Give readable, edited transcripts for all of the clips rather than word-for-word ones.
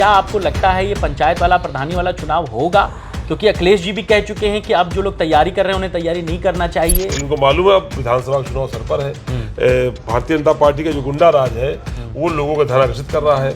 क्या आपको लगता है ये पंचायत वाला प्रधानी वाला चुनाव होगा? क्योंकि अखिलेश जी भी कह चुके हैं कि अब जो लोग तैयारी कर रहे हैं उन्हें तैयारी नहीं करना चाहिए। इनको मालूम है अब विधानसभा चुनाव सर पर है। भारतीय जनता पार्टी का जो गुंडा राज है वो लोगों का ध्यान आकर्षित कर रहा है।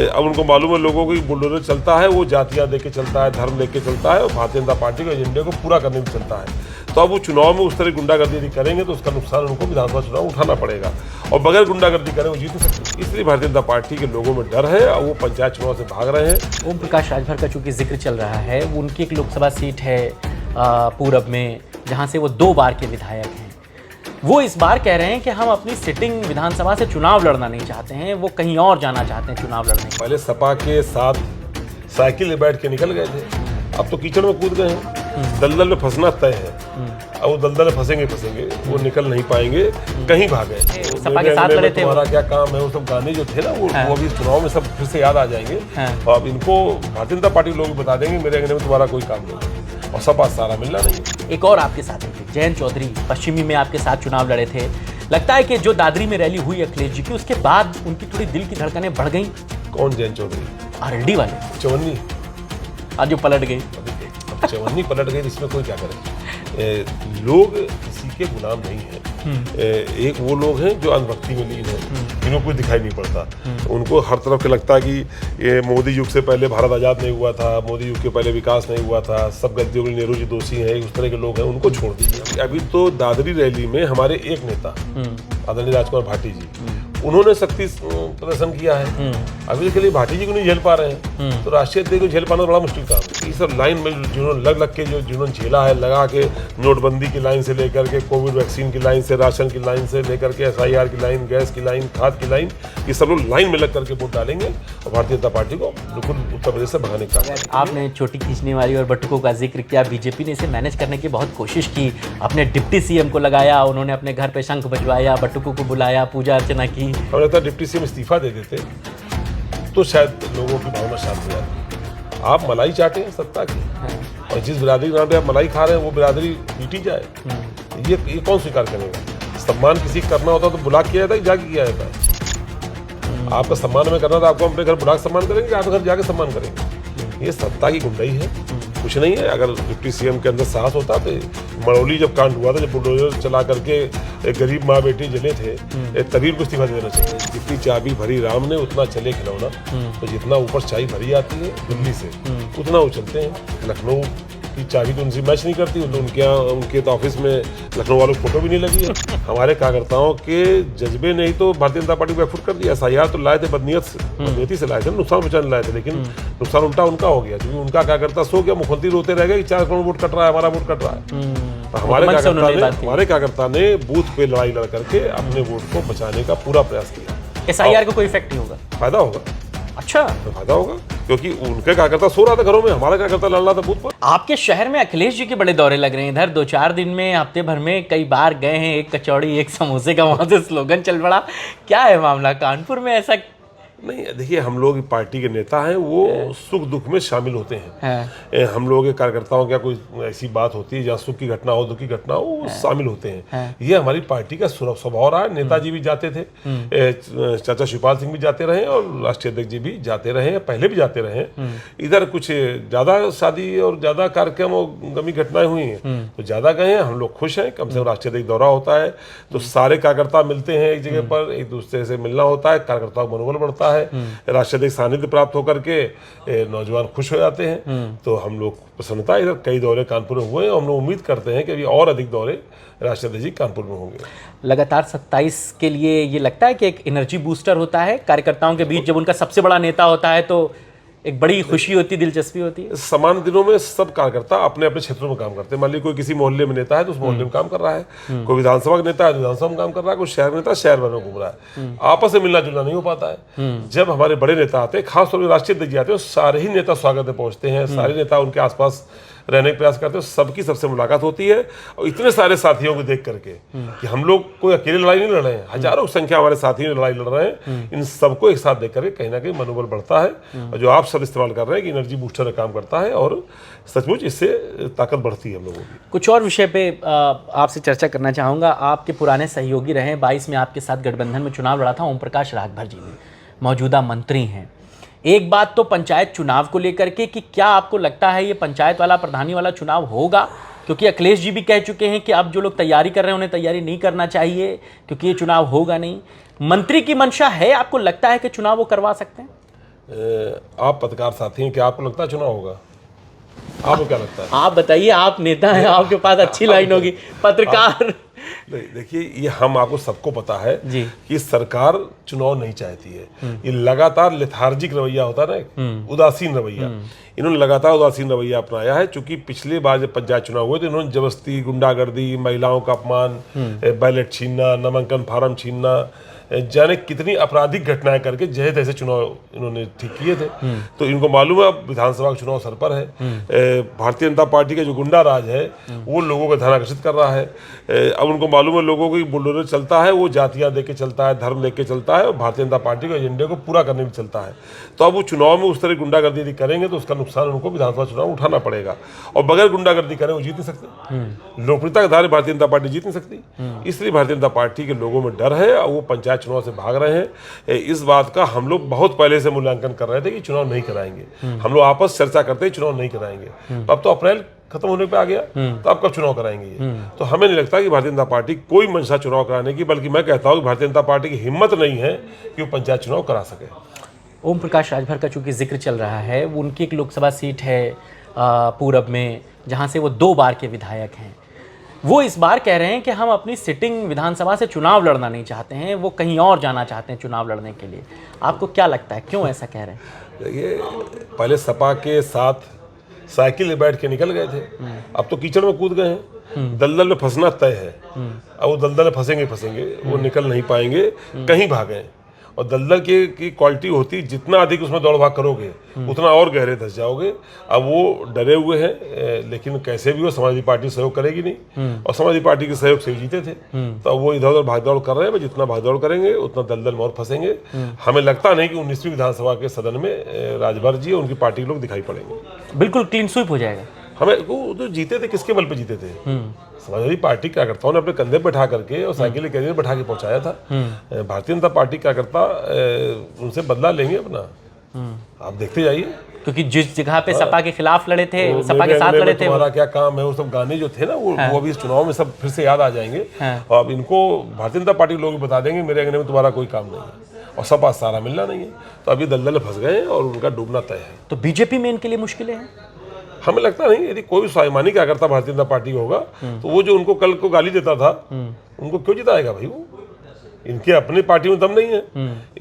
अब उनको मालूम है लोगों को बुलडोजर चलता है, वो जातियां देके चलता है, धर्म लेके चलता है और भारतीय जनता पार्टी के एजेंडे को पूरा करने में चलता है। तो अब वो चुनाव में उस तरह गुंडागर्दी यदि करेंगे तो उसका नुकसान उनको विधानसभा चुनाव उठाना पड़ेगा और बगैर गुंडागर्दी करें वो जीत नहीं सकते। इसलिए भारतीय जनता पार्टी के लोगों में डर है और वो पंचायत चुनाव से भाग रहे हैं। ओम प्रकाश राजभर का चूंकि जिक्र चल रहा है, उनकी एक लोकसभा सीट है पूरब में, जहां से वो 2 बार के विधायक हैं। वो इस बार कह रहे हैं कि हम अपनी सिटिंग विधानसभा से चुनाव लड़ना नहीं चाहते हैं, वो कहीं और जाना चाहते हैं चुनाव लड़ने। पहले सपा के साथ साइकिल में बैठ के निकल गए थे, अब तो कीचड़ में कूद गए हैं। दलदल में फंसना तय है। अब वो दलदल में फंसेंगे वो निकल नहीं पाएंगे, कहीं भागे। सपा के साथ लड़े थे। तुम्हारा क्या काम है, वो सब गाने जो थे ना वो अभी चुनाव में सब फिर से याद आ जाएंगे। और अब इनको भारतीय जनता पार्टी लोग बता देंगे मेरे अंगने में तुम्हारा कोई काम नहीं और सपा सारा मिलना नहीं। एक और आपके साथ थे जयंत चौधरी, पश्चिमी में आपके साथ चुनाव लड़े थे। लगता है कि जो दादरी में रैली हुई अखिलेश जी की, उसके बाद उनकी थोड़ी दिल की धड़कनें बढ़ गई। कौन जयंत चौधरी? आरएलडी वाले चवन्नी आज जो पलट गई। चवन्नी पलट गई, इसमें कोई क्या करे। लोग किसी के गुलाम नहीं है। एक वो लोग हैं जो अंधभक्ति में लीन है, इनको कुछ दिखाई नहीं पड़ता। उनको हर तरफ के लगता है कि ये मोदी युग से पहले भारत आज़ाद नहीं हुआ था, मोदी युग के पहले विकास नहीं हुआ था, सब गलतियों के लिए नेहरू जी दोषी हैं, उस तरह के लोग हैं, उनको छोड़ दीजिए। अभी तो दादरी रैली में हमारे एक नेता आदरणीय राजकुमार भाटी जी, उन्होंने शक्ति प्रदर्शन किया है। अभी के लिए भाटी जी को नहीं झेल पा रहे हैं, तो राष्ट्रीय अध्यक्ष को झेल पाना बड़ा मुश्किल काम है। ये सब लाइन में जिन्होंने लग के जिन्होंने झेला है, लगा के नोटबंदी की लाइन से लेकर के कोविड वैक्सीन की लाइन से, राशन की लाइन से लेकर के SIR की लाइन, गैस की लाइन, खाद की लाइन, ये सब लोग लाइन में लग करके वोट डालेंगे और भारतीय जनता पार्टी को बिल्कुल उत्तर प्रदेश से भगाने का। आपने चोटी खींचने वाली और बटुकों का जिक्र किया। बीजेपी ने इसे मैनेज करने की बहुत कोशिश की, अपने डिप्टी CM को लगाया, उन्होंने अपने घर पे शंख बजवाया, बटुकों को बुलाया, पूजा अर्चना की। और लगता है डिप्टी CM इस्तीफा दे देते तो शायद लोगों की भावना शांत हो जाती। आप मलाई चाटे हैं सत्ता की, और जिस बिरादरी के नाम पे आप मलाई खा रहे हैं वो बिरादरी पीटी जाए, ये कौन स्वीकार करेगा? सम्मान किसी करना होता तो बुला किया जाता है, जाके किया जाता है। आपका सम्मान हमें करना था, आपको अपने घर बुला के सम्मान करेंगे, आपके घर जाके सम्मान करेंगे। ये सत्ता की गुंडाई है, कुछ नहीं है। अगर डिप्टी CM के अंदर साहस होता तो मड़ौली जब कांड हुआ था, जब बुलडोजर चला करके गरीब माँ बेटी जले थे, तभी उनको इस्तीफा देना चाहिए। जितनी चाबी भरी राम ने उतना चले खिलौना, तो जितना ऊपर चाबी भरी आती है दिल्ली से उतना वो चलते हैं। लखनऊ की चाबी तो उनसे मैच नहीं करती, उनके यहाँ उनके तो ऑफिस में लखनऊ वालों की फोटो भी नहीं लगी है। हमारे कार्यकर्ताओं के जज्बे ने ही तो भारतीय जनता पार्टी को बैकफुट कर दिया। SIR तो लाए थे बदनीयती से लाए थे, नुकसान पहुंचाने लाए थे, लेकिन नुकसान उल्टा उनका हो गया, क्योंकि उनका कार्यकर्ता सो गया, मुख्यमंत्री रोते रह गए कि 4 करोड़ वोट कट रहा है, हमारा वोट कट रहा है। हमारे कार्यकर्ता ने बूथ पे लड़ाई लड़ करके अपने वोट को बचाने का पूरा प्रयास किया। SIR को कोई इफेक्ट नहीं होगा? फायदा होगा। अच्छा, तो फायदा होगा क्योंकि उनके कार्यकर्ता सो रहा था घरों में, हमारा कार्यकर्ता लड़ रहा था बूथ पर। आपके शहर में अखिलेश जी के बड़े दौरे लग रहे हैं। इधर 2-4 दिन में, हफ्ते भर में कई बार गए हैं। एक कचौड़ी एक समोसे का वहां से स्लोगन चल पड़ा। क्या है मामला कानपुर में? ऐसा नहीं, देखिए हम लोग पार्टी के नेता हैं, वो सुख दुख में शामिल होते हैं। हम लोगों के कार्यकर्ताओं क्या कोई ऐसी बात होती है जहाँ सुख की घटना हो, दुख की घटना हो, वो शामिल होते हैं। ये हमारी पार्टी का स्वभाव रहा है। नेताजी भी जाते थे, चाचा शिवपाल सिंह भी जाते रहे और राष्ट्रीय अध्यक्ष जी भी जाते रहे, पहले भी जाते रहे। इधर कुछ ज्यादा शादी और ज्यादा कार्यक्रम और गमी घटनाएं हुई हैं तो ज्यादा गए हैं। हम लोग खुश हैं, कम से कम राष्ट्रीय अध्यक्ष दौरा होता है तो सारे कार्यकर्ता मिलते हैं एक जगह पर, एक दूसरे से मिलना होता है, कार्यकर्ताओं का मनोबल बढ़ता है, राष्ट्रीय अध्यक्ष सानिध्य प्राप्त होकर के नौजवान खुश हो जाते हैं। तो हम लोग प्रसन्नता, इधर कई दौरे कानपुर में हुए हैं, हम लोग उम्मीद करते हैं कि अभी और अधिक दौरे राष्ट्रीय अध्यक्ष जी कानपुर में होंगे। लगातार 27 के लिए ये लगता है कि एक एनर्जी बूस्टर होता है कार्यकर्ताओं के बीच, जब उनका सबसे बड़ा नेता होता है तो एक बड़ी खुशी होती है, दिलचस्पी होती है। समान दिनों में सब कार्यकर्ता अपने अपने क्षेत्रों में काम करते हैं। मान लीजिए कोई किसी मोहल्ले में नेता है तो उस मोहल्ले में काम कर रहा है, कोई विधानसभा का नेता है तो विधानसभा में काम कर रहा है, कोई शहर में नेता शहर भर में घूम रहा है। आपस में मिलना जुलना नहीं हो पाता है। जब हमारे बड़े नेता आते हैं, खासतौर पर राष्ट्रीय अध्यक्ष आते हैं, सारे ही नेता स्वागत में पहुंचते हैं, सारे नेता उनके आसपास रहने का प्रयास करते हैं, सबकी सबसे मुलाकात होती है। और इतने सारे साथियों को देख करके कि हम लोग कोई अकेले लड़ाई नहीं लड़ रहे हैं, हजारों की संख्या हमारे साथी लड़ाई लड़ रहे हैं, इन सबको एक साथ देख करके कहीं ना कहीं मनोबल बढ़ता है। और जो आप सब इस्तेमाल कर रहे हैं कि एनर्जी बूस्टर का काम करता है और सचमुच इससे ताकत बढ़ती है हम लोगों की। कुछ और विषय पे आपसे चर्चा करना चाहूँगा। आपके पुराने सहयोगी रहे, 22 में आपके साथ गठबंधन में चुनाव लड़ा था ओम प्रकाश राजभर जी ने, मौजूदा मंत्री हैं। एक बात तो पंचायत चुनाव को लेकर के कि क्या आपको लगता है ये पंचायत वाला प्रधानी वाला चुनाव होगा, क्योंकि अखिलेश जी भी कह चुके हैं कि अब जो लोग तैयारी कर रहे हैं उन्हें तैयारी नहीं करना चाहिए क्योंकि ये चुनाव होगा नहीं। मंत्री की मंशा है, आपको लगता है कि चुनाव वो करवा सकते हैं? आप पत्रकार साथी हैं, क्या आपको लगता है चुनाव होगा? आपको क्या लगता है? आप बताइए, आप नेता हैं, आपके पास अच्छी लाइन होगी। पत्रकार नहीं, देखिए, ये हम आपको सबको पता है जी कि सरकार चुनाव नहीं चाहती है। ये लगातार लेथार्जिक रवैया होता है ना, उदासीन रवैया, इन्होंने लगातार उदासीन रवैया अपनाया है। चूंकि पिछले बार जब पंचायत चुनाव हुए तो इन्होंने जबरदस्ती, गुंडागर्दी, महिलाओं का अपमान, बैलेट छीनना, नामांकन फार्म छीनना, जाने कितनी आपराधिक घटनाएं करके जहे तैसे चुनाव इन्होंने ठीक किए थे। तो इनको मालूम है अब विधानसभा का चुनाव सर पर है। भारतीय जनता पार्टी का जो गुंडा राज है वो लोगों का ध्यान आकर्षित कर रहा है। अब उनको मालूम है लोगों को बुलडोजर चलता है, वो जातियां देके चलता है, धर्म लेके चलता है, और भारतीय जनता पार्टी के एजेंडे को पूरा करने में चलता है। तो अब वो चुनाव में उस तरह गुंडागर्दी यदि करेंगे तो उसका नुकसान उनको विधानसभा चुनाव उठाना पड़ेगा, और बगैर गुंडागर्दी करें वो जीत नहीं सकते। लोकप्रियता के आधार पर भारतीय जनता पार्टी जीत नहीं सकती। इसलिए भारतीय जनता पार्टी के लोगों में डर है और वो पंचायत चुनाव से भाग रहे हैं। इस बात का हम लोग बहुत पहले से मूल्यांकन कर रहे थे कि चुनाव नहीं कराएंगे। हम लोग आपस चर्चा करते हैं चुनाव नहीं कराएंगे। अब तो अप्रैल खत्म होने पे आ गया, तो अब कब चुनाव कराएंगे ये? तो हमें नहीं लगता कि भारतीय जनता पार्टी कोई मंशा चुनाव कराने की, बल्कि मैं कहता हूं कि भारतीय जनता पार्टी की हिम्मत नहीं है कि वो पंचायत चुनाव करा सके। ओम प्रकाश राजभर का चूंकि जिक्र चल रहा है, वो उनकी एक लोकसभा सीट है पूरब में, जहां से वो 2 बार के विधायक हैं। वो इस बार कह रहे हैं कि हम अपनी सिटिंग विधानसभा से चुनाव लड़ना नहीं चाहते हैं, वो कहीं और जाना चाहते हैं चुनाव लड़ने के लिए। आपको क्या लगता है, क्यों ऐसा कह रहे हैं? देखिए, पहले सपा के साथ साइकिल में बैठ के निकल गए थे, अब तो कीचड़ में कूद गए हैं। दलदल में फंसना तय है। अब वो दलदल में फंसेंगे, वो निकल नहीं पाएंगे, कहीं भागें। और दलदल की क्वालिटी होती, जितना अधिक उसमें दौड़ भाग करोगे उतना और गहरे धंस जाओगे। अब वो डरे हुए हैं, लेकिन कैसे भी हो समाजवादी पार्टी सहयोग करेगी नहीं, और समाजवादी पार्टी के सहयोग से जीते थे। तो वो इधर उधर भागदौड़ कर रहे हैं, जितना भागदौड़ करेंगे उतना दलदल में और फंसेंगे। हमें लगता नहीं कि 19वीं विधानसभा के सदन में राजभर जी और उनकी पार्टी के लोग दिखाई पड़ेंगे। बिल्कुल क्लीन स्वीप हो जाएगा। हमें वो जो जीते थे किसके बल पे जीते थे? समाजवादी पार्टी कार्यकर्ताओं ने अपने कंधे पे बैठा करके और साइकिल के कैरियर बैठा के पहुंचाया था। भारतीय जनता पार्टी कार्यकर्ता उनसे बदला लेंगे अपना, आप देखते जाइए। क्योंकि जिस जगह पे सपा के खिलाफ लड़े थे, सपा के साथ लड़े थे, तुम्हारा क्या काम है, वो सब गाने जो थे ना वो अभी इस चुनाव में सब फिर से याद आ जाएंगे। और अब इनको भारतीय जनता पार्टी के लोग बता देंगे मेरे अंगने में तुम्हारा कोई काम नहीं है, और सपा सारा मिलना नहीं है। तो अभी दलदल में फंस गए और उनका डूबना तय है। तो बीजेपी में इनके लिए मुश्किलें हैं? हमें लगता नहीं, यदि कोई स्वाभिमानी कार्यकर्ता भारतीय जनता पार्टी होगा तो वो जो उनको कल को गाली देता था उनको क्यों जिताएगा भाई? वो इनके अपनी पार्टी में दम नहीं है,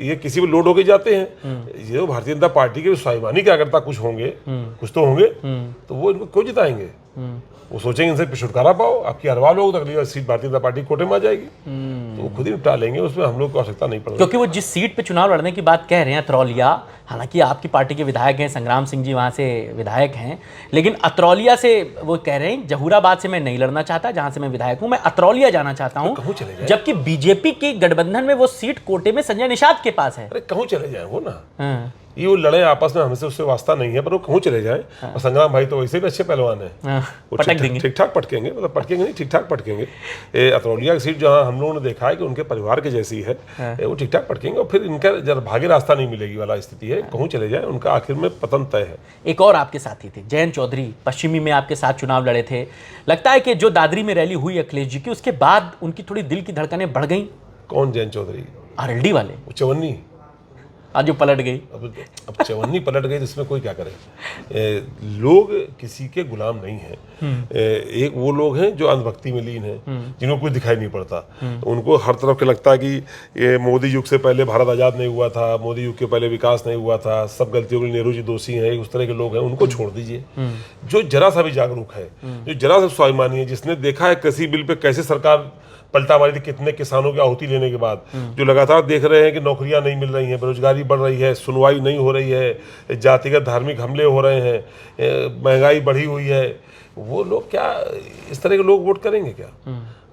ये किसी में लोड होके जाते हैं। ये भारतीय जनता पार्टी के स्वाभिमानी कार्यकर्ता कुछ होंगे, कुछ तो होंगे, तो वो इनको क्यों जिताएंगे? वो सोचेंगे इनसे छुटकारा पाओ, आपकी हरवा लोग तो अगली बार सीट भारतीय जनता पार्टी कोटे में आ जाएगी, तो वो खुद ही निपटा लेंगे, उसमें हम लोग को आवश्यकता नहीं पड़ेगी। क्योंकि वो जिस सीट पे चुनाव लड़ने की बात कह रहे हैं, अतरौलिया, हालांकि आपकी पार्टी के विधायक हैं, संग्राम सिंह जी वहाँ से विधायक हैं, लेकिन अतरौलिया से वो कह रहे हैं जहूराबाद से मैं नहीं लड़ना चाहता, जहाँ से मैं विधायक हूँ, मैं अतरौलिया जाना चाहता हूँ। जबकि बीजेपी की गठबंधन में वो सीट कोटे में संजय निषाद के पास है। अरे कहूँ चले जाए वो ना, ये वो लड़े आपस में, हमसे उससे वास्ता नहीं है, पर वो कहूँ चले जाए। और संग्राम भाई तो वैसे भी अच्छे पहलवान है, वो ठीक ठाक पटकेंगे, मतलब पटकेंगे नहीं, ठीक ठाक पटकेंगे। अतरौलिया की सीट जहाँ हम लोगों ने देखा है कि उनके परिवार के जैसी है, वो ठीक ठाक पटकेंगे, और फिर इनका जब भागे रास्ता नहीं मिलेगी वाला स्थिति है। कहूँ चले जाए, उनका आखिर में पतन तय है। एक और आपके साथी थे जयंत चौधरी, पश्चिमी में आपके साथ चुनाव लड़े थे। लगता है कि जो दादरी में रैली हुई अखिलेश जी की, उसके बाद उनकी थोड़ी दिल की धड़कनें बढ़ गई। कौन जयंत चौधरी? आरएलडी वाले, वो चवन्नी आज जो पलट गई। अब चवन्नी पलट गई तो इसमें कोई क्या करे? लोग किसी के गुलाम नहीं हैं। एक वो लोग हैं जो अंधभक्ति में लीन हैं, जिनको कुछ दिखाई नहीं पड़ता। उनको हर तरफ के लगता है कि ये मोदी युग से पहले भारत आज़ाद नहीं हुआ था, मोदी युग के पहले विकास नहीं हुआ था, सब गलतियों के लिए नेहरू जी दोषी हैं। उस तरह के लोग हैं, उनको छोड़ दीजिए। जो जरा सा भी जागरूक है, जो जरा सा स्वाभिमानी है, जिसने देखा है कृषि बिल पे कैसे सरकार पलटा मारी थी, कितने किसानों की आहुति लेने के बाद, जो लगातार देख रहे हैं कि नौकरियां नहीं मिल रही हैं, बेरोजगारी बढ़ रही है, सुनवाई नहीं हो रही है, जातिगत धार्मिक हमले हो रहे हैं, महंगाई बढ़ी हुई है, वो लोग क्या इस तरह के लोग वोट करेंगे क्या?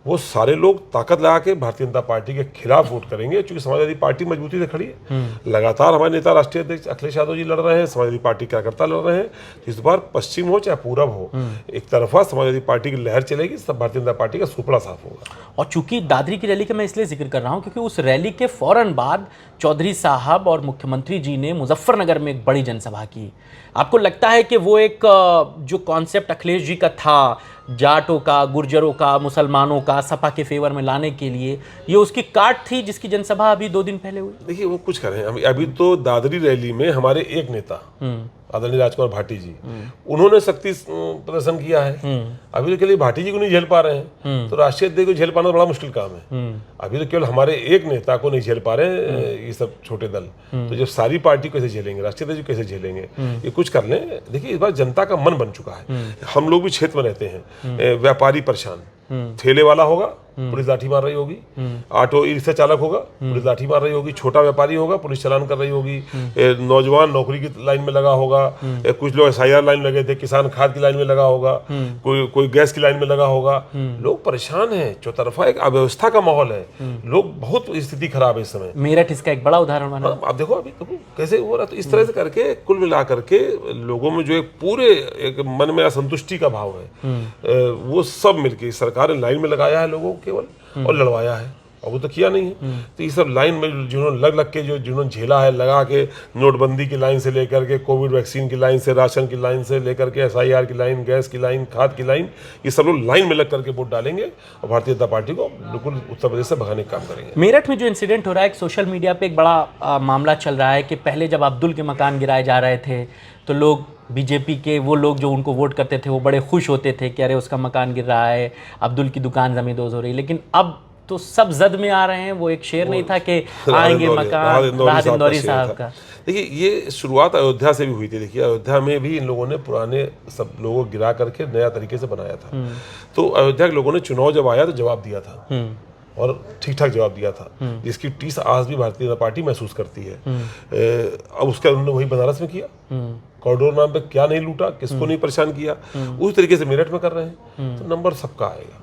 वो सारे लोग ताकत लगा के भारतीय जनता पार्टी के खिलाफ वोट करेंगे, क्योंकि समाजवादी पार्टी मजबूती से खड़ी है। लगातार हमारे नेता राष्ट्रीय अध्यक्ष अखिलेश यादव जी लड़ रहे हैं, समाजवादी पार्टी कार्यकर्ता लड़ रहे हैं। इस बार पश्चिम हो चाहे पूरब हो, एक तरफा समाजवादी पार्टी की लहर चलेगी, सब भारतीय जनता पार्टी का सुपड़ा साफ होगा। और चूंकि दादरी की रैली का मैं इसलिए जिक्र कर रहा हूं क्योंकि उस रैली के फौरन बाद चौधरी साहब और मुख्यमंत्री जी ने मुजफ्फरनगर में एक बड़ी जनसभा की। आपको लगता है कि वो एक जो कॉन्सेप्ट अखिलेश जी का था, जाटों का, गुर्जरों का, मुसलमानों का सपा के फेवर में लाने के लिए, ये उसकी काट थी जिसकी जनसभा अभी 2 दिन पहले हुई? देखिए वो कुछ करें, अभी तो दादरी रैली में हमारे एक नेता आदरणीय राजकुमार भाटी जी, उन्होंने शक्ति प्रदर्शन किया है। अभी तो केवल भाटी जी को नहीं झेल पा रहे हैं, तो राष्ट्रीय अध्यक्ष को झेल पाना बड़ा मुश्किल काम है। अभी तो केवल हमारे एक नेता को नहीं झेल पा रहे हैं ये सब छोटे दल, तो जब सारी पार्टी कैसे झेलेंगे, राष्ट्रीय अध्यक्ष कैसे झेलेंगे? ये कुछ कर लें। देखिए इस बार जनता का मन बन चुका है। हम लोग भी क्षेत्र में रहते हैं, व्यापारी परेशान, ठेले वाला होगा पुलिस लाठी मार रही होगी, ऑटो रिक्शा चालक होगा पुलिस लाठी मार रही होगी, छोटा व्यापारी होगा पुलिस चालान कर रही होगी, नौजवान नौकरी की लाइन में लगा होगा, कुछ लोग SIR लाइन में लगे थे, किसान खाद की लाइन में लगा होगा, कोई गैस की लाइन में लगा होगा। लोग परेशान हैं, चौतरफा एक अव्यवस्था का माहौल है, लोग बहुत स्थिति खराब है इस समय। मेरठ इसका एक बड़ा उदाहरण माना। आप देखो अभी देखो कैसे हो रहा, तो इस तरह से करके कुल मिला करके लोगों में जो एक पूरे एक मन में असंतुष्टि का भाव है, वो सब मिलके सरकार ने लाइन में लगाया है लोगों को केवल, और लड़वाया है, और वो तो किया नहीं है। तो ये सब लाइन में जिन्होंने लग के जिन्होंने झेला है, लगा के नोटबंदी की लाइन से लेकर के कोविड वैक्सीन की लाइन से, राशन की लाइन से लेकर के SIR की लाइन, गैस की लाइन, खाद की लाइन, ये सब लोग लाइन में लग करके वोट डालेंगे और भारतीय जनता पार्टी को बिल्कुल उत्तर प्रदेश से भगाने का काम करेंगे। मेरठ में जो इंसिडेंट हो रहा है, एक सोशल मीडिया पे एक बड़ा मामला चल रहा है कि पहले जब अब्दुल के मकान गिराए जा रहे थे तो लोग बीजेपी के वो लोग जो उनको वोट करते थे वो बड़े खुश होते थे कि अरे उसका मकान गिर रहा है, अब्दुल की दुकान जमींदोज हो रही है। लेकिन अब तो सब जद में आ रहे हैं। वो एक शेर नहीं था कि आएंगे मकान, राहत इंदौरी साहब का। देखिए ये शुरुआत अयोध्या से भी हुई थी। देखिए अयोध्या में भी इन लोगों ने पुराने सब लोगों को गिरा करके नया तरीके से बनाया था। तो अयोध्या के लोगों ने चुनाव जब आया तो जवाब दिया था, और ठीक ठाक जवाब दिया था, जिसकी टीस आज भी भारतीय जनता पार्टी महसूस करती है। अब उसका उन्होंने वही बनारस में किया, कॉरिडोर नाम पे क्या नहीं लूटा, किसको नहीं परेशान किया, उस तरीके से मेरठ में कर रहे हैं। तो नंबर सबका आएगा।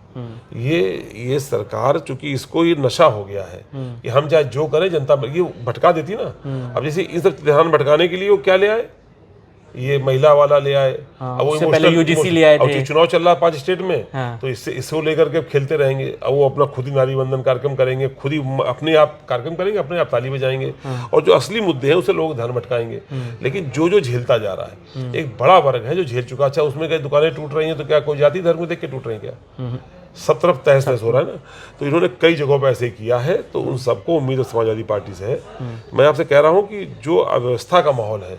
ये सरकार चूंकि इसको ये नशा हो गया है कि हम चाहे जो करें जनता ये भटका देती ना। अब जैसे इन सब ध्यान भटकाने के लिए वो क्या ले आए, ये महिला वाला ले आए। अब वो पहले UGC ले आए थे। चुनाव चल रहा है 5 स्टेट में, तो इसको लेकर के खेलते रहेंगे। अब वो अपना खुद ही नारी बंधन कार्यक्रम करेंगे, खुद ही अपने आप कार्यक्रम करेंगे, अपने आप ताली बजाएंगे, और जो असली मुद्दे हैं उसे लोग ध्यान भटकाएंगे। लेकिन जो झेलता जा रहा है, एक बड़ा वर्ग है जो झेल चुका। अच्छा उसमें कई दुकानें टूट रही हैं तो क्या कोई जाति धर्म को देख के टूट रही है क्या? सब तरफ तहस नहस हो रहा है ना। तो इन्होंने कई जगहों पर ऐसे किया है, तो उन सबको उम्मीद समाजवादी पार्टी से है। मैं आपसे कह रहा हूं कि जो अव्यवस्था का माहौल है,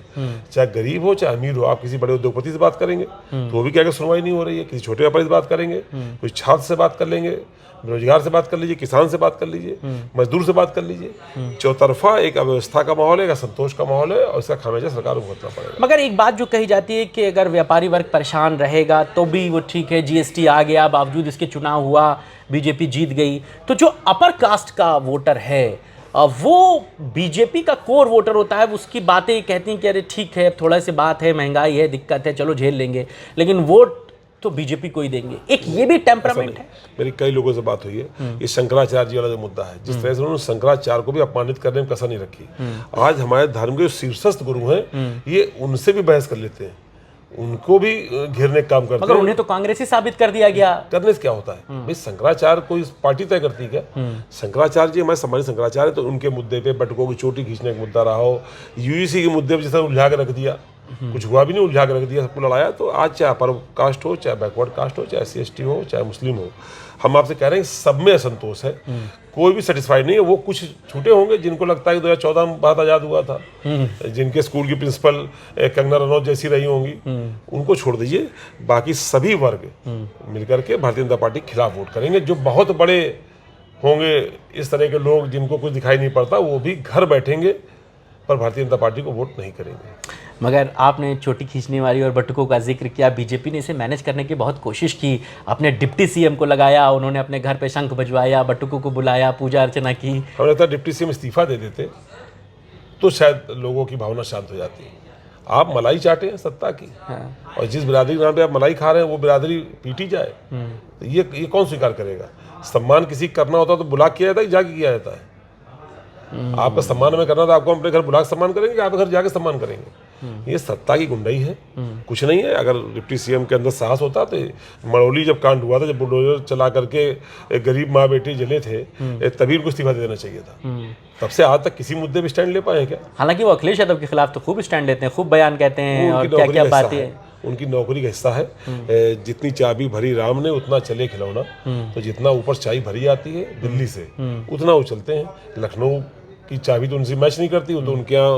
चाहे गरीब हो चाहे अमीर हो, आप किसी बड़े उद्योगपति से बात करेंगे तो वो भी क्या सुनवाई नहीं हो रही है, किसी छोटे व्यापारी से बात करेंगे, कोई छात्र से बात कर लेंगे, बेरोजगार से बात कर लीजिए, किसान से बात कर लीजिए, मजदूर से बात कर लीजिए। चौतरफा एक अव्यवस्था का माहौल है, एक असंतोष का माहौल है, और इसका खामियाजा सरकार को भुगतना पड़ेगा। मगर एक बात जो कही जाती है कि अगर व्यापारी वर्ग परेशान रहेगा तो भी वो ठीक है, GST आ गया, बावजूद इसके चुनाव हुआ, बीजेपी जीत गई, तो जो अपर कास्ट का वोटर है वो बीजेपी का कोर वोटर होता है, उसकी बातें कहती हैं कि अरे ठीक है, थोड़ा सी बात है, महंगाई है, दिक्कत है, चलो झेल लेंगे, लेकिन वोट तो बीजेपी को ही देंगे। एक ये भी टेम्परामेंट है। मेरी कई लोगों से बात हुई है, ये शंकराचार्य जी वाला जो मुद्दा है, जिस तरह से उन्होंने शंकराचार्य को भी अपमानित करने में कसर नहीं रखी। आज हमारे धर्म के जो शीर्षस्थ गुरु हैं, ये उनसे भी बहस कर लेते हैं, उनको भी घेरने का काम करते हैं। उन्हें तो कांग्रेसी साबित कर दिया गया। करने से क्या होता है भाई? शंकराचार्य कोई पार्टी तय करती है क्या? शंकराचार्य जी हमारे सम्मानित शंकराचार्य, तो उनके मुद्दे पे बटुकों की चोटी खींचने का मुद्दा रहा हो, UGC के मुद्दे पे जैसे उलझा के रख दिया, कुछ हुआ भी नहीं, उलझा के रख दिया, सबको लड़ाया। तो आज चाहे अपर कास्ट हो, चाहे बैकवर्ड कास्ट हो, चाहे SC/ST हो, चाहे मुस्लिम हो, हम आपसे कह रहे हैं सब में असंतोष है, कोई भी सेटिस्फाइड नहीं है। वो कुछ छूटे होंगे जिनको लगता है कि 2014 में भारत आजाद हुआ था, जिनके स्कूल की प्रिंसिपल कंगना रनौत जैसी रही होंगी, उनको छोड़ दीजिए। बाकी सभी वर्ग मिलकर के भारतीय जनता पार्टी के खिलाफ वोट करेंगे। जो बहुत बड़े होंगे इस तरह के लोग जिनको कुछ दिखाई नहीं पड़ता, वो भी घर बैठेंगे पर भारतीय जनता पार्टी को वोट नहीं करेंगे। मगर आपने चोटी खींचने वाली और बटुकों का जिक्र किया, बीजेपी ने इसे मैनेज करने की बहुत कोशिश की, अपने डिप्टी CM को लगाया, उन्होंने अपने घर पे शंख बजवाया, बटुकों को बुलाया, पूजा अर्चना की। हमें लगता है डिप्टी CM इस्तीफा दे देते तो शायद लोगों की भावना शांत हो जाती। आप मलाई चाटे हैं सत्ता की, और जिस बिरादरी के नाम पे आप मलाई खा रहे हैं वो बिरादरी पीटी जाए, तो ये कौन स्वीकार करेगा? सम्मान किसी का करना होता तो बुला के किया जाता है कि जाके किया जाता है? आपका सम्मान हमें करना था, आपको हम अपने घर बुला के सम्मान करेंगे कि आपके घर जाके सम्मान करेंगे? ये सत्ता की गुंडाई है, कुछ नहीं है। अगर डिप्टी सीएम के अंदर साहस होता तो मड़ौली जब कांड हुआ था, जब बुलडोजर चला करके एक गरीब माँ बेटी जले थे, तभी उनको इस्तीफा दे देना चाहिए था। तब से आज तक किसी मुद्दे पे स्टैंड ले पाए क्या? हालांकि वो अखिलेश यादव के खिलाफ तो खूब स्टैंड लेते हैं, खूब बयान कहते हैं और क्या क्या बातें हैं। उनकी नौकरी का हिस्सा है। जितनी चाबी भरी राम ने उतना चले खिलौना। तो जितना ऊपर चाबी भरी आती है दिल्ली से, उतना वो चलते हैं। लखनऊ की चाबी तो उनसे मैच नहीं करती। वो तो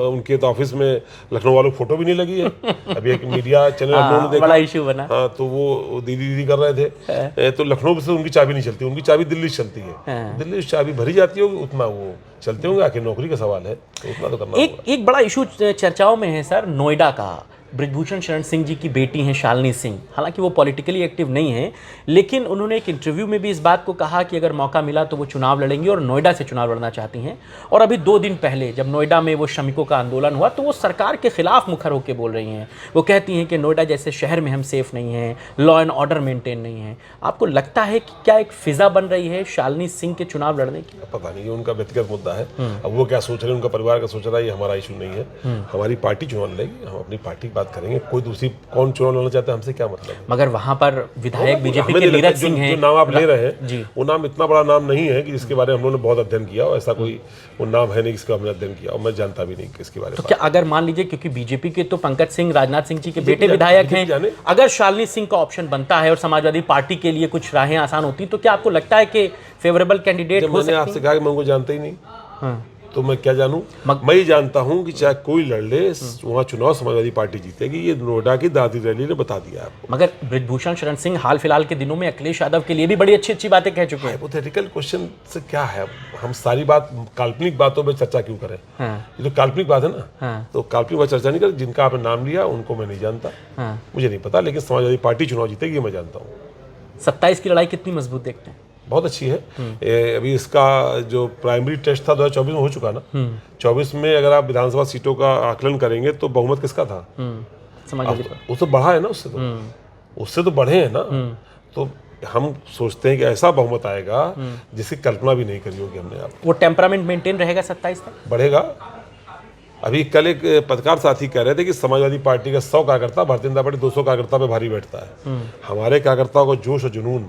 उनके तो ऑफिस में लखनऊ वालों की फोटो भी नहीं लगी है। अभी एक मीडिया चैनल हम लोगों ने देखा, बड़ा इशू बना। हाँ, तो वो दीदी दीदी कर रहे थे। तो लखनऊ से उनकी चाबी नहीं चलती, उनकी चाबी दिल्ली से चलती है। दिल्ली से चाबी भरी जाती होगी, उतना वो चलते होंगे। आखिर नौकरी का सवाल है तो उतना तो करना होगा। एक बड़ा इशू चर्चाओं में है सर, नोएडा का। ब्रिजभूषण शरण सिंह जी की बेटी हैं शालिनी सिंह, हालांकि वो पॉलिटिकली एक्टिव नहीं है, लेकिन उन्होंने एक इंटरव्यू में भी इस बात को कहा कि अगर मौका मिला तो वो चुनाव लड़ेंगी और नोएडा से चुनाव लड़ना चाहती हैं। और अभी 2 दिन पहले जब नोएडा में वो श्रमिकों का आंदोलन हुआ तो वो सरकार के खिलाफ मुखर होकर बोल रही हैं। वो कहती हैं कि नोएडा जैसे शहर में हम सेफ नहीं हैं, लॉ एंड ऑर्डर मेंटेन नहीं है। आपको लगता है कि क्या एक फिजा बन रही है शालिनी सिंह के चुनाव लड़ने की? पता नहीं, उनका व्यक्तिगत मुद्दा है। अब वो क्या सोच रहे हैं, उनका परिवार का सोच रहा है, ये हमारा इशू नहीं है। हमारी पार्टी चुनाव लड़ेगी, हम अपनी पार्टी की बात करेंगे। कोई दूसरी कौन चुनाव लड़ना चाहता है, हमसे क्या मतलब है? मगर वहां पर विधायक बीजेपी के नीरज सिंह हैं, जो नाम आप ले रहे हैं वो नाम इतना बड़ा नाम नहीं है कि जिसके बारे में हम लोगों ने बहुत अध्ययन किया। और ऐसा कोई वो नाम है नहीं जिसका हमने अध्ययन किया, और मैं जानता भी नहीं किसके बारे में। तो क्या अगर मान लीजिए, क्योंकि बीजेपी के तो पंकज सिंह राजनाथ सिंह जी के बेटे विधायक हैं, अगर शालिनी सिंह का ऑप्शन बनता है और समाजवादी पार्टी के लिए कुछ राहें आसान होती, तो क्या आपको लगता है कि फेवरेबल कैंडिडेट हो सकते हैं? मैंने आपसे कहा कि मैं उनको जानता ही नहीं, तो मैं क्या जानूं? मैं ही जानता हूं कि चाहे कोई लड़ ले, वहां चुनाव समाजवादी पार्टी जीतेगी। ये नोएडा की दादी रैली ने बता दिया आपको। मगर ब्रिजभूषण शरण सिंह हाल फिलहाल के दिनों में अखिलेश यादव के लिए भी बड़ी अच्छी अच्छी बातें कह चुके हैं। हाइपोथेटिकल क्वेश्चन से क्या है? हम सारी बात काल्पनिक बातों पर चर्चा क्यों करें? ये तो काल्पनिक बात है ना। तो काल्पनिक बात चर्चा नहीं करें। जिनका आपने नाम लिया उनको मैं नहीं जानता, मुझे नहीं पता, लेकिन समाजवादी पार्टी चुनाव जीतेगी मैं जानता हूँ। 27 की लड़ाई कितनी मजबूत देखते हैं? बहुत अच्छी है। अभी इसका जो प्राइमरी टेस्ट था 2024 में हो चुका ना। 24 में अगर आप विधानसभा सीटों का आकलन करेंगे तो बहुमत किसका था? वो तो बढ़ा है ना, उससे तो बढ़े हैं ना। तो हम सोचते हैं कि ऐसा बहुमत आएगा जिसकी कल्पना भी नहीं करी होगी हमने। आप वो टेम्परामेंट मेंटेन रहेगा 27 तक? बढ़ेगा। अभी कल एक पत्रकार साथी कह रहे थे कि समाजवादी पार्टी का 100 कार्यकर्ता, भारतीय जनता पार्टी 200 कार्यकर्ता पे भारी बैठता है। हमारे कार्यकर्ताओं का जोश और जुनून,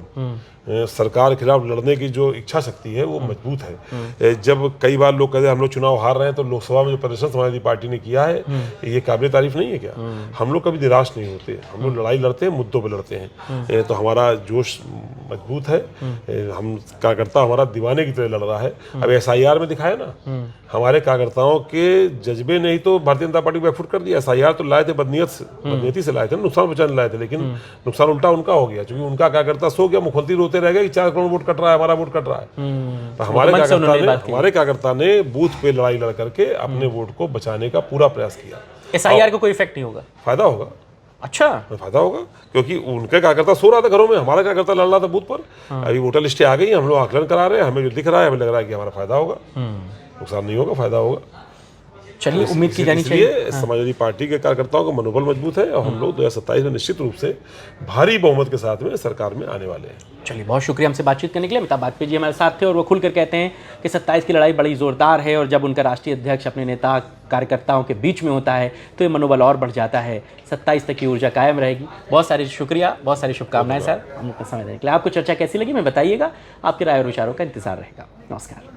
सरकार के खिलाफ लड़ने की जो इच्छा शक्ति है वो मजबूत है। जब कई बार लोग कहते हैं हम लोग चुनाव हार रहे हैं, तो लोकसभा में जो प्रदर्शन समाजवादी पार्टी ने किया है ये काबिल तारीफ नहीं है क्या? हम लोग कभी निराश नहीं होते, हम लोग लड़ाई लड़ते हैं, मुद्दों पर लड़ते हैं। तो हमारा जोश मजबूत है। हम कार्यकर्ता हमारा दीवाने की तरह लड़ रहा है। अब SIR में दिखाया ना, हमारे कार्यकर्ताओं के जज्बे ने ही तो भारतीय जनता पार्टी को बैकफुट कर दिया। SIR तो लाए थे बदनीयती से लाए थे, नुकसान बचाने लाए थे, लेकिन नुकसान उल्टा उनका हो गया, क्योंकि उनका कार्यकर्ता सो गया, मुख्यमंत्री रोते रह गए कि 4 करोड़ वोट कट रहा है, हमारा वोट कट रहा है। तो हमारे कार्यकर्ता ने बूथ पे लड़ाई लड़ करके अपने वोट को बचाने का पूरा प्रयास किया। SIR को कोई इफेक्ट नहीं होगा? फायदा होगा। अच्छा, फायदा होगा, क्योंकि उनके कार्यकर्ता सो रहा था घरों में, हमारा कार्यकर्ता लड़ रहा था बूथ पर। अभी वोटर लिस्टें आ गई, हम लोग आकलन करा रहे हैं, हमें जो दिख रहा है हमें लग रहा है कि हमारा फायदा होगा। नुकसान नहीं होगा, फायदा होगा। चलिए, उम्मीद की जानी चाहिए। समाजवादी पार्टी के कार्यकर्ताओं का मनोबल मजबूत है और हम लोग 2027 में निश्चित रूप से भारी बहुमत के साथ में सरकार में आने वाले हैं। चलिए, बहुत शुक्रिया हमसे बातचीत करने के लिए। अमिताभ बाजपेयी जी हमारे साथ थे और वो खुलकर कहते हैं कि 27 की लड़ाई बड़ी जोरदार है, और जब उनका राष्ट्रीय अध्यक्ष अपने नेता कार्यकर्ताओं के बीच में होता है तो ये मनोबल और बढ़ जाता है। 27 तक की ऊर्जा कायम रहेगी। बहुत सारी शुक्रिया, बहुत सारी शुभकामनाएं सर, हम अपना समय देने के लिए। आपको चर्चा कैसी लगी मैं बताइएगा, आपकी राय और विचारों का इंतजार रहेगा। नमस्कार।